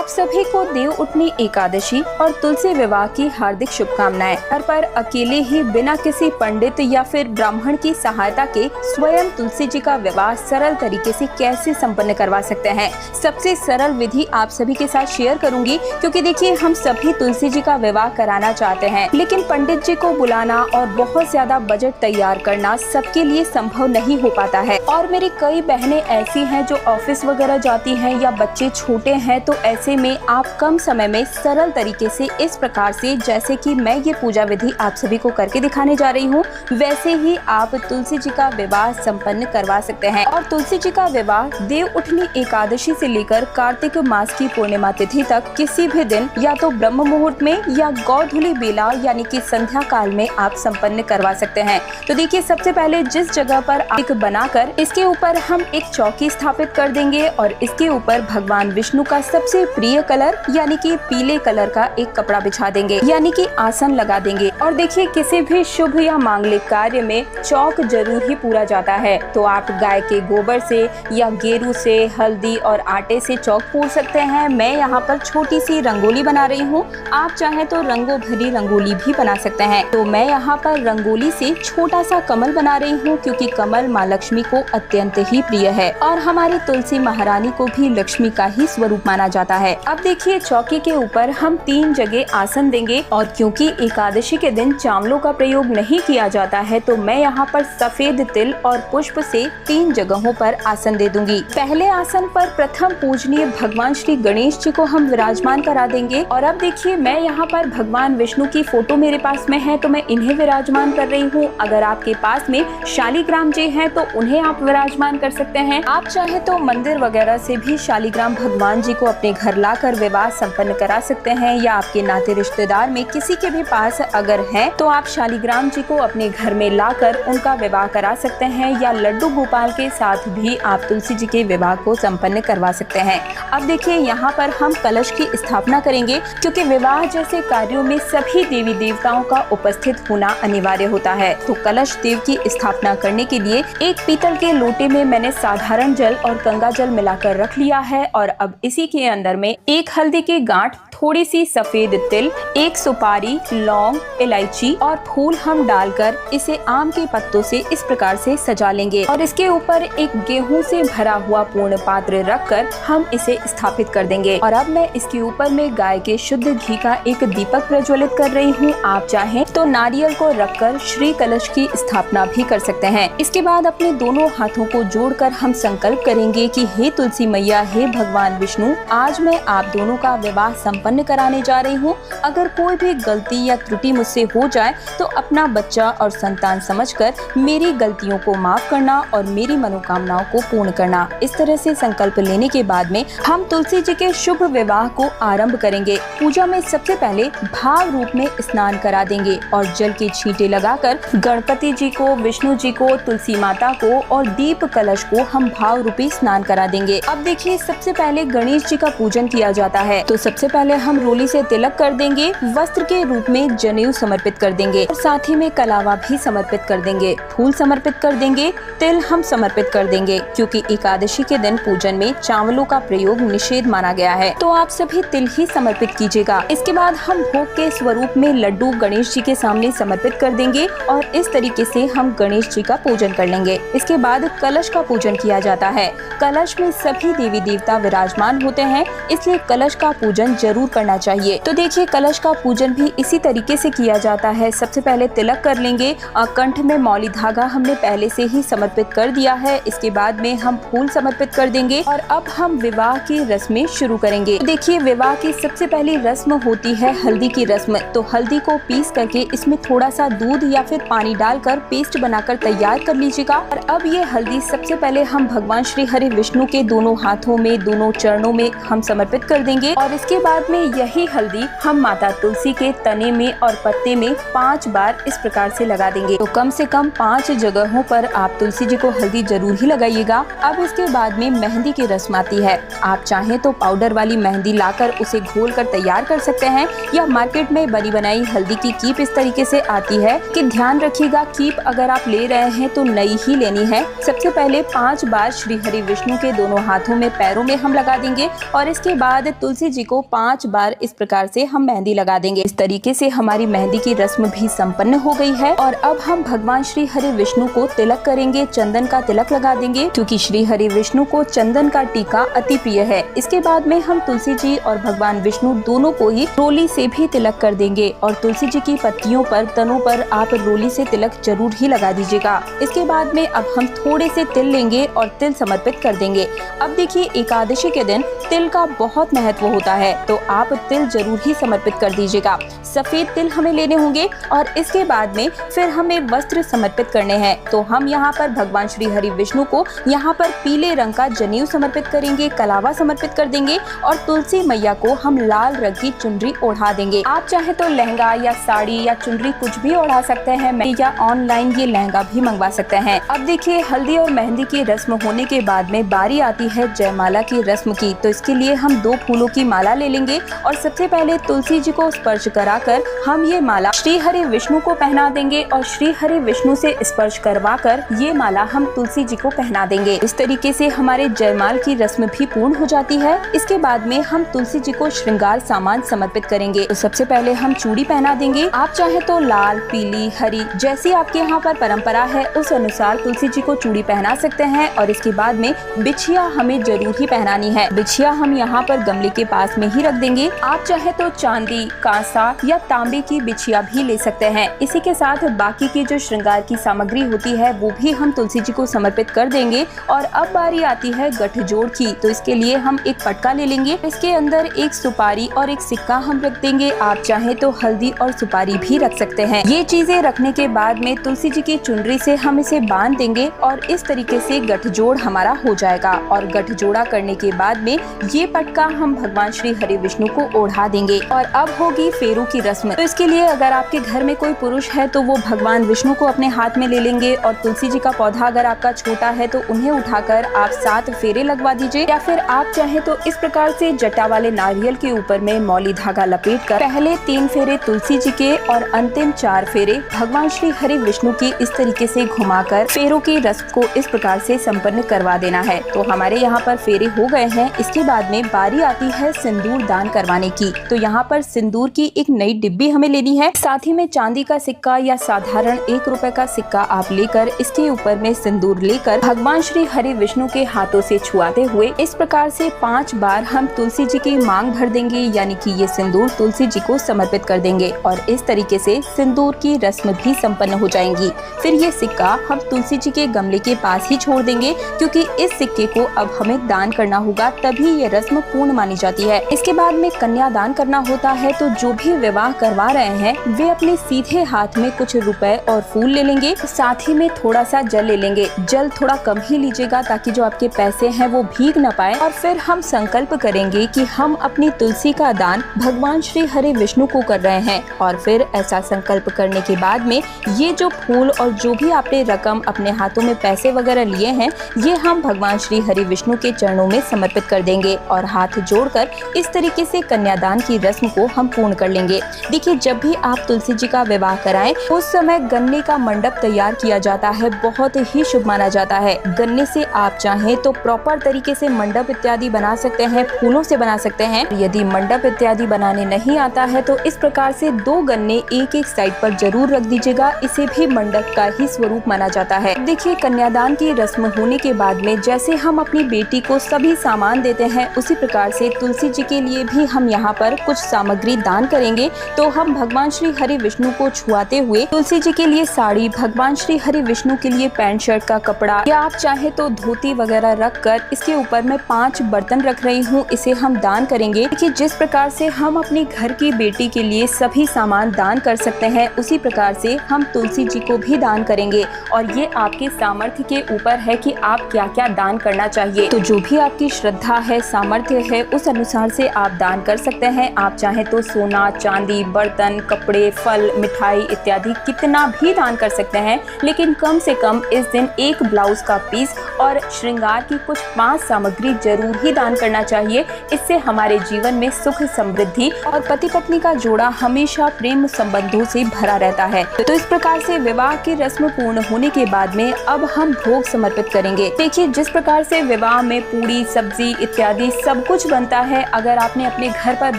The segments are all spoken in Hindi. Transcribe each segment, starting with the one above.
आप सभी को देव उठनी एकादशी और तुलसी विवाह की हार्दिक शुभकामनाएं। पर अकेले ही बिना किसी पंडित या फिर ब्राह्मण की सहायता के स्वयं तुलसी जी का विवाह सरल तरीके से कैसे संपन्न करवा सकते हैं। सबसे सरल विधि आप सभी के साथ शेयर करूंगी, क्योंकि देखिए हम सभी तुलसी जी का विवाह कराना चाहते हैं, लेकिन पंडित जी को बुलाना और बहुत ज्यादा बजट तैयार करना सबके लिए संभव नहीं हो पाता है। और मेरी कई बहनें ऐसी हैं जो ऑफिस वगैरह जाती हैं या बच्चे छोटे हैं, तो ऐसे में आप कम समय में सरल तरीके से इस प्रकार से, जैसे कि मैं ये पूजा विधि आप सभी को करके दिखाने जा रही हूँ, वैसे ही आप तुलसी जी का विवाह संपन्न करवा सकते हैं। और तुलसी जी का विवाह देव उठनी एकादशी से लेकर कार्तिक मास की पूर्णिमा तिथि तक किसी भी दिन या तो ब्रह्म मुहूर्त में या गौधुली बेला यानी कि संध्या काल में आप संपन्न करवा सकते हैं। तो देखिए सबसे पहले जिस जगह पर एक बनाकर इसके ऊपर हम एक चौकी स्थापित कर देंगे और इसके ऊपर भगवान विष्णु का सबसे प्रिय कलर यानी कि पीले कलर का एक कपड़ा बिछा देंगे, यानी कि आसन लगा देंगे। और देखिए किसी भी शुभ या मांगलिक कार्य में चौक जरूर ही पूरा जाता है, तो आप गाय के गोबर से या गेरू से, हल्दी और आटे से चौक पूर सकते हैं। मैं यहाँ पर छोटी सी रंगोली बना रही हूँ, आप चाहें तो रंगों भरी रंगोली भी बना सकते हैं। तो मैं यहाँ पर रंगोली से छोटा सा कमल बना रही हूँ, क्योंकि कमल माँ लक्ष्मी को अत्यंत ही प्रिय है और हमारी तुलसी महारानी को भी लक्ष्मी का ही स्वरूप माना जाता है। अब देखिए चौकी के ऊपर हम 3 जगह आसन देंगे, और क्योंकि एकादशी के दिन चावलों का प्रयोग नहीं किया जाता है, तो मैं यहाँ पर सफेद तिल और पुष्प से 3 जगहों पर आसन दे दूंगी। पहले आसन पर प्रथम पूजनीय भगवान श्री गणेश जी को हम विराजमान करा देंगे। और अब देखिए मैं यहाँ पर भगवान विष्णु की फोटो मेरे पास में है, तो मैं इन्हें विराजमान कर रही हूँ। अगर आपके पास में शालिग्राम जी हैं तो उन्हें आप विराजमान कर सकते हैं। आप चाहे तो मंदिर वगैरह से भी शालिग्राम भगवान जी को अपने घर लाकर विवाह संपन्न करा सकते हैं, या आपके नाते रिश्तेदार में किसी के भी पास अगर है तो आप शालिग्राम जी को अपने घर में लाकर उनका विवाह करा सकते हैं, या लड्डू गोपाल के साथ भी आप तुलसी जी के विवाह को संपन्न करवा सकते हैं। अब देखिए यहाँ पर हम कलश की स्थापना करेंगे, क्योंकि विवाह जैसे कार्यों में सभी देवी देवताओं का उपस्थित होना अनिवार्य होता है। तो कलश देव की स्थापना करने के लिए एक पीतल के लोटे में मैंने साधारण जल और गंगा जल मिलाकर रख लिया है, और अब इसी के अंदर में एक हल्दी की गांठ, थोड़ी सी सफेद तिल, एक सुपारी, लौंग, इलायची और फूल हम डालकर इसे आम के पत्तों से इस प्रकार से सजा लेंगे। और इसके ऊपर एक गेहूं से भरा हुआ पूर्ण पात्र रखकर हम इसे स्थापित कर देंगे। और अब मैं इसके ऊपर में गाय के शुद्ध घी का एक दीपक प्रज्वलित कर रही हूँ। आप चाहें तो नारियल को रखकर श्री कलश की स्थापना भी कर सकते हैं। इसके बाद अपने दोनों हाथों को जोड़कर हम संकल्प करेंगे कि हे तुलसी मैया, हे भगवान विष्णु, आज मैं आप दोनों का विवाह संपन्न कराने जा रही हूँ। अगर कोई भी गलती या त्रुटि मुझसे हो जाए तो अपना बच्चा और संतान समझकर मेरी गलतियों को माफ करना और मेरी मनोकामनाओं को पूर्ण करना। इस तरह से संकल्प लेने के बाद में हम तुलसी जी के शुभ विवाह को आरंभ करेंगे। पूजा में सबसे पहले भाव रूप में स्नान करा देंगे और जल के छींटे लगाकर गणपति जी को, विष्णु जी को, तुलसी माता को और दीप कलश को हम भाव रूपी स्नान करा देंगे। अब देखिए सबसे पहले गणेश जी का पूजन किया जाता है, तो सबसे पहले हम रोली से तिलक कर देंगे, वस्त्र के रूप में जनेऊ समर्पित कर देंगे और साथ ही में कलावा भी समर्पित कर देंगे, फूल समर्पित कर देंगे, तिल हम समर्पित कर देंगे, क्योंकि एकादशी के दिन पूजन में चावलों का प्रयोग निषेध माना गया है, तो आप सभी तिल ही समर्पित कीजिएगा। इसके बाद हम भोग के स्वरूप में लड्डू गणेश जी के सामने समर्पित कर देंगे और इस तरीके से हम गणेश जी का पूजन कर लेंगे। इसके बाद कलश का पूजन किया जाता है। कलश में सभी देवी देवता विराजमान होते हैं, इसलिए कलश का पूजन जरूर करना चाहिए। तो देखिए कलश का पूजन भी इसी तरीके से किया जाता है। सबसे पहले तिलक कर लेंगे और कंठ में मौली धागा हमने पहले से ही समर्पित कर दिया है। इसके बाद में हम फूल समर्पित कर देंगे और अब हम विवाह की रस्में शुरू करेंगे। देखिए विवाह की सबसे पहली रस्म होती है हल्दी की रस्म। तो हल्दी को पीस करके इसमें थोड़ा सा दूध या फिर पानी डालकर पेस्ट बनाकर तैयार कर लीजिएगा। और अब ये हल्दी सबसे पहले हम भगवान श्री हरि विष्णु के दोनों हाथों में, दोनों चरणों में हम समर्पित कर देंगे और इसके बाद में यही हल्दी हम माता तुलसी के तने में और पत्ते में 5 बार इस प्रकार से लगा देंगे। तो कम से कम 5 जगहों पर आप तुलसी जी को हल्दी जरूर ही लगाइएगा। अब इसके बाद में मेहंदी की रस्म आती है। आप चाहें तो पाउडर वाली मेहंदी लाकर उसे घोल कर तैयार कर सकते हैं, या मार्केट में बनी बनाई हल्दी की कीप इस तरीके से आती है कि ध्यान रखिएगा, कीप अगर आप ले रहे हैं तो नई ही लेनी है। सबसे पहले 5 बार श्री हरि विष्णु के दोनों हाथों में पैरों में हम लगा देंगे और इसके बाद तुलसी जी को 5 बार इस प्रकार से हम मेहंदी लगा देंगे। इस तरीके से हमारी मेहंदी की रस्म भी संपन्न हो गई है। और अब हम भगवान श्री हरि विष्णु को तिलक करेंगे, चंदन का तिलक लगा देंगे, क्योंकि श्री हरि विष्णु को चंदन का टीका अति प्रिय है। इसके बाद में हम तुलसी जी और भगवान विष्णु दोनों को ही रोली से भी तिलक कर देंगे और तुलसी जी की पत्तियों पर, तनों पर आप रोली से तिलक जरूर ही लगा दीजिएगा। इसके बाद में अब हम थोड़े से तिल लेंगे और तिल समर्पित कर देंगे। अब देखिए, एकादशी के दिन तिल का बहुत महत्व होता है, तो आप तिल जरूर ही समर्पित कर दीजिएगा। सफेद तिल हमें लेने होंगे और इसके बाद में फिर हमें वस्त्र समर्पित करने हैं। तो हम यहाँ पर भगवान श्री हरि विष्णु को यहाँ पर पीले रंग का जनेऊ समर्पित करेंगे, कलावा समर्पित कर देंगे और तुलसी मैया को हम लाल रंग की चुनरी ओढ़ा देंगे। आप चाहे तो लहंगा या साड़ी या चुनरी कुछ भी ओढ़ा सकते हैं, या ऑनलाइन ये लहंगा भी मंगवा सकते हैं। अब देखिए, हल्दी और मेहंदी की रस्म होने के बाद में बारी आती है जयमाला की रस्म की। तो इसके लिए हम 2 फूलों की माला ले लेंगे और सबसे पहले तुलसी जी को स्पर्श कराकर हम ये माला श्री हरि विष्णु को पहना देंगे और श्री हरि विष्णु से स्पर्श करवाकर ये माला हम तुलसी जी को पहना देंगे। इस तरीके से हमारे जयमाल की रस्म भी पूर्ण हो जाती है। इसके बाद में हम तुलसी जी को श्रृंगार सामान समर्पित करेंगे। तो सबसे पहले हम चूड़ी पहना देंगे। आप चाहे तो लाल, पीली, हरी, जैसी आपके यहाँ पर परंपरा है उस अनुसार तुलसी जी को चूड़ी पहना सकते हैं। और इसके बाद में बिछिया हमें जरूर ही पहनानी है। बिछिया हम यहाँ पर गमले के पास में ही रख देंगे। आप चाहे तो चांदी, कांसा या तांबे की बिछिया भी ले सकते हैं। इसी के साथ बाकी की जो श्रृंगार की सामग्री होती है वो भी हम तुलसी जी को समर्पित कर देंगे। और अब बारी आती है गठजोड़ की। तो इसके लिए हम एक पटका ले लेंगे, इसके अंदर एक सुपारी और एक सिक्का हम रख देंगे। आप चाहे तो हल्दी और सुपारी भी रख सकते हैं। ये चीजें रखने के बाद में तुलसी जी की चुनरी से हम इसे बांध देंगे और इस तरीके से गठजोड़ हमारा हो जाएगा। और गठजोड़ा करने के बाद में ये पटका हम भगवान श्री हरि विष्णु को ओढ़ा देंगे। और अब होगी फेरों की रस्म। तो इसके लिए अगर आपके घर में कोई पुरुष है तो वो भगवान विष्णु को अपने हाथ में ले लेंगे और तुलसी जी का पौधा अगर आपका छोटा है तो उन्हें उठाकर आप 7 फेरे लगवा दीजिए। या फिर आप चाहे तो इस प्रकार से जटा वाले नारियल के ऊपर में मौली धागा लपेटकर पहले 3 फेरे तुलसी जी के और अंतिम 4 फेरे भगवान श्री हरि विष्णु की इस तरीके से घुमाकर फेरों की रस्म को इस प्रकार से संपन्न करवा देना है। तो हमारे यहाँ पर फेरे हो गए हैं। इसके बाद में बारी आती है सिंदूर दान करवाने की। तो यहाँ पर सिंदूर की एक नई डिब्बी हमें लेनी है। साथ ही में चांदी का सिक्का या साधारण 1 रुपए का सिक्का आप लेकर इसके ऊपर में सिंदूर लेकर भगवान श्री हरि विष्णु के हाथों से छुआते हुए इस प्रकार से 5 बार हम तुलसी जी की मांग भर देंगे, यानी कि ये सिंदूर तुलसी जी को समर्पित कर देंगे। और इस तरीके से सिंदूर की रस्म भी संपन्न हो जाएंगी। फिर ये सिक्का हम तुलसी जी के गमले के पास ही छोड़ देंगे, क्योंकि इस सिक्के को अब हमें दान करना होगा, तभी ये रस्म पूर्ण मानी जाती है। इसके बाद में कन्यादान करना होता है। तो जो भी विवाह करवा रहे हैं वे अपने सीधे हाथ में कुछ रुपए और फूल ले लेंगे, साथ ही में थोड़ा सा जल ले लेंगे। जल थोड़ा कम ही लीजिएगा ताकि जो आपके पैसे हैं वो भीग न पाए। और फिर हम संकल्प करेंगे कि हम अपनी तुलसी का दान भगवान श्री हरि विष्णु को कर रहे हैं। और फिर ऐसा संकल्प करने के बाद में ये जो फूल और जो भी आपने रकम अपने हाथों में पैसे वगैरह लिए हैं ये हम भगवान श्री हरि विष्णु के चरणों में समर्पित कर देंगे और हाथ जोड़कर इस तरीके से कन्यादान की रस्म को हम पूर्ण कर लेंगे। देखिए, जब भी आप तुलसी जी का विवाह कराएं उस समय गन्ने का मंडप तैयार किया जाता है, बहुत ही शुभ माना जाता है। गन्ने से आप चाहें तो प्रॉपर तरीके से मंडप इत्यादि बना सकते हैं, फूलों से बना सकते हैं। यदि मंडप इत्यादि बनाने नहीं आता है तो इस प्रकार से 2 गन्ने एक साइड पर जरूर रख दीजिएगा, इसे भी मंडप का ही स्वरूप माना जाता है। देखिए, कन्यादान की रस्म होने के बाद में जैसे हम अपनी बेटी को सभी सामान देते हैं उसी प्रकार से तुलसी जी के लिए भी हम यहाँ पर कुछ सामग्री दान करेंगे। तो हम भगवान श्री हरि विष्णु को छुआते हुए तुलसी जी के लिए साड़ी, भगवान श्री हरि विष्णु के लिए पैंट शर्ट का कपड़ा या आप चाहे तो धोती वगैरह रख कर इसके ऊपर मैं 5 बर्तन रख रही हूँ, इसे हम दान करेंगे। देखिए, जिस प्रकार से हम अपनी घर की बेटी के लिए सभी सामान दान कर सकते हैं उसी प्रकार से हम तुलसी जी को भी दान करेंगे। और ये आपके सामर्थ्य के ऊपर है कि आप क्या क्या दान करना चाहिए। तो जो भी आपकी श्रद्धा है, सामर्थ्य है, उस अनुसार से आप दान कर सकते हैं। आप चाहें तो सोना, चांदी, बर्तन, कपड़े, फल, मिठाई इत्यादि कितना भी दान कर सकते हैं, लेकिन कम से कम इस दिन एक ब्लाउज का पीस और श्रृंगार की कुछ 5 सामग्री जरूर ही दान करना चाहिए। इससे हमारे जीवन में सुख, समृद्धि और पति पत्नी का जोड़ा हमेशा प्रेम संबंधों से भरा रहता है। तो इस प्रकार से विवाह की रस्म पूर्ण होने के बाद में अब हम भोग समर्पित करेंगे। देखिए, जिस प्रकार से विवाह में पूरी, सब्जी इत्यादि सब कुछ बनता है, अगर आपने अपने घर पर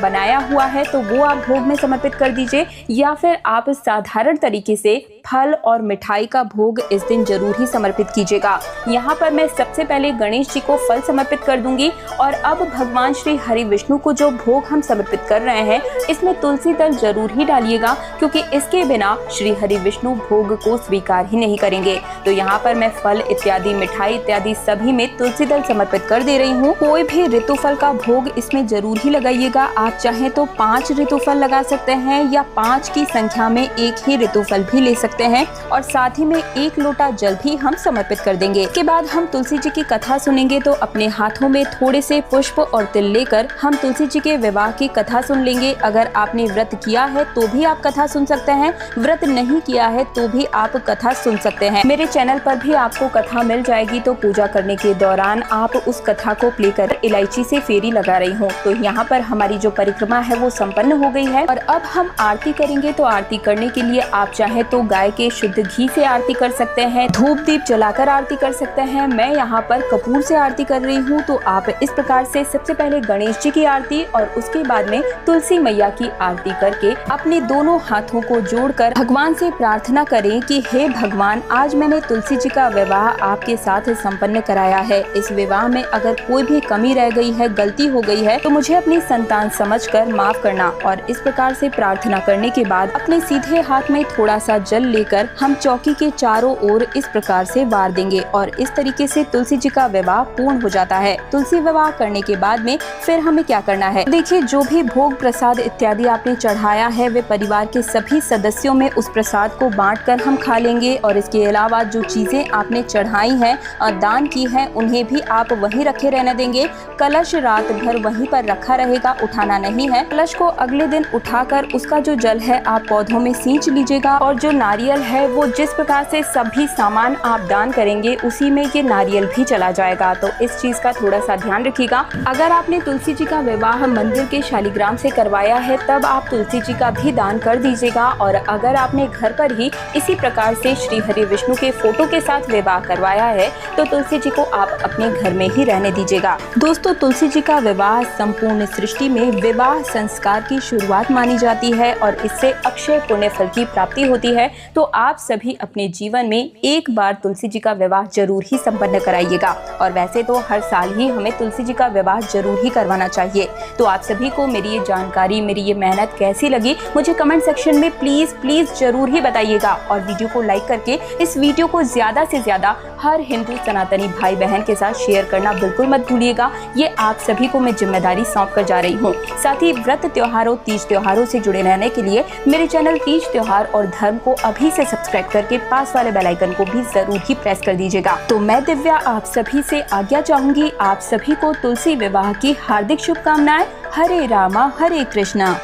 बनाया हुआ है तो वो आप भोग में समर्पित कर दीजिए, या फिर आप साधारण तरीके से फल और मिठाई का भोग इस दिन जरूर ही समर्पित कीजिएगा। यहाँ पर मैं सबसे पहले गणेश जी को फल समर्पित कर दूंगी, और अब भगवान श्री हरि विष्णु को जो भोग हम समर्पित कर रहे हैं इसमें तुलसी दल जरूर ही डालिएगा, क्योंकि इसके बिना श्री हरि विष्णु भोग को स्वीकार ही नहीं करेंगे। तो यहाँ पर मैं फल इत्यादि, मिठाई इत्यादि सभी में तुलसी दल समर्पित कर दे रही हूँ। कोई भी ऋतुफल का भोग इसमें जरूर ही लगाइएगा। आप चाहे तो 5 ऋतुफल लगा सकते हैं, या 5 की संख्या में एक ही ऋतुफल भी ले सकते हैं, और साथ ही में 1 लोटा जल भी हम समर्पित कर देंगे। इसके बाद हम तुलसी जी की कथा सुनेंगे। तो अपने हाथों में थोड़े से पुष्प और तिल लेकर हम तुलसी जी के विवाह की कथा सुन लेंगे। अगर आपने व्रत किया है तो भी आप कथा सुन सकते हैं, व्रत नहीं किया है तो भी आप कथा सुन सकते हैं। मेरे चैनल पर भी आपको कथा मिल जाएगी। तो पूजा करने के दौरान आप उस कथा को प्ले कर इलायची से फेरी लगा रही हूँ। तो यहाँ पर हमारी जो परिक्रमा है वो संपन्न हो गई है, और अब हम आरती करेंगे। तो आरती करने के लिए आप चाहे तो गाय के शुद्ध घी से आरती कर सकते हैं, धूप दीप जलाकर आरती कर सकते हैं। मैं यहाँ पर कपूर से आरती कर रही हूँ। तो आप इस प्रकार से सबसे पहले गणेश जी की आरती और उसके बाद में तुलसी मैया की आरती करके अपने दोनों हाथों को जोड़कर भगवान से प्रार्थना करें कि हे भगवान, आज मैंने तुलसी जी का विवाह आपके साथ संपन्न कराया है। इस विवाह में अगर कोई भी कमी रह गई है, गलती हो गई है, तो मुझे अपनी संतान समझकर माफ करना। और इस प्रकार से प्रार्थना करने के बाद अपने सीधे हाथ में थोड़ा सा जल लेकर हम चौकी के चारों ओर इस प्रकार से वार देंगे, और इस तरीके से तुलसी जी का विवाह पूर्ण हो जाता है। तुलसी विवाह करने के बाद में फिर हमें क्या करना है, देखिए, जो भी भोग प्रसाद इत्यादि आपने चढ़ाया है वे परिवार के सभी सदस्यों में उस प्रसाद को बांटकर हम खा लेंगे। और इसके अलावा जो चीजें आपने चढ़ाई हैं और दान की है उन्हें भी आप वहीं रखे रहने देंगे। कलश रात भर वहीं पर रखा रहेगा, उठाना नहीं है। कलश को अगले दिन उठाकर उसका जो जल है आप पौधों में सींच लीजिएगा, और जो नारियल है वो जिस प्रकार से सभी सामान आप दान करेंगे उसी में ये नारियल भी चला जाएगा। तो इस चीज का थोड़ा सा ध्यान रखिएगा। अगर आपने तुलसी जी का विवाह मंदिर के शालिग्राम से करवाया है तब आप तुलसी जी का भी दान कर दीजिएगा, और अगर आपने घर पर ही इसी प्रकार से श्री हरि विष्णु के फोटो के साथ विवाह करवाया है तो तुलसी जी को आप अपने घर में ही रहने दीजिएगा। दोस्तों, तुलसी जी का विवाह संपूर्ण सृष्टि में विवाह संस्कार की शुरुआत मानी जाती है, और इससे अक्षय पुण्य फल की प्राप्ति होती है। तो आप सभी अपने जीवन में एक बार तुलसी जी का विवाह जरूर ही संपन्न कराइएगा, और वैसे तो हर साल ही हमें तुलसी जी का विवाह जरूर ही करवाना चाहिए। तो आप सभी को मेरी ये जानकारी, मेरी ये मेहनत कैसी लगी मुझे कमेंट सेक्शन में प्लीज जरूर ही बताइएगा, और वीडियो को लाइक करके इस वीडियो को ज्यादा से ज्यादा हर हिंदू सनातनी भाई बहन के साथ शेयर करना बिल्कुल मत भूलिएगा। ये आप सभी को मैं जिम्मेदारी सौंप कर जा रही हूँ। साथ ही व्रत त्योहारों, तीज त्योहारों से जुड़े रहने के लिए मेरे चैनल तीज त्योहार और धर्म को अभी से सब्सक्राइब करके पास वाले बेल आइकन को भी जरूर ही प्रेस कर दीजिएगा। तो मैं दिव्या आप सभी से आज्ञा चाहूंगी। आप सभी को तुलसी विवाह की हार्दिक शुभकामनाएं। हरे रामा हरे कृष्णा।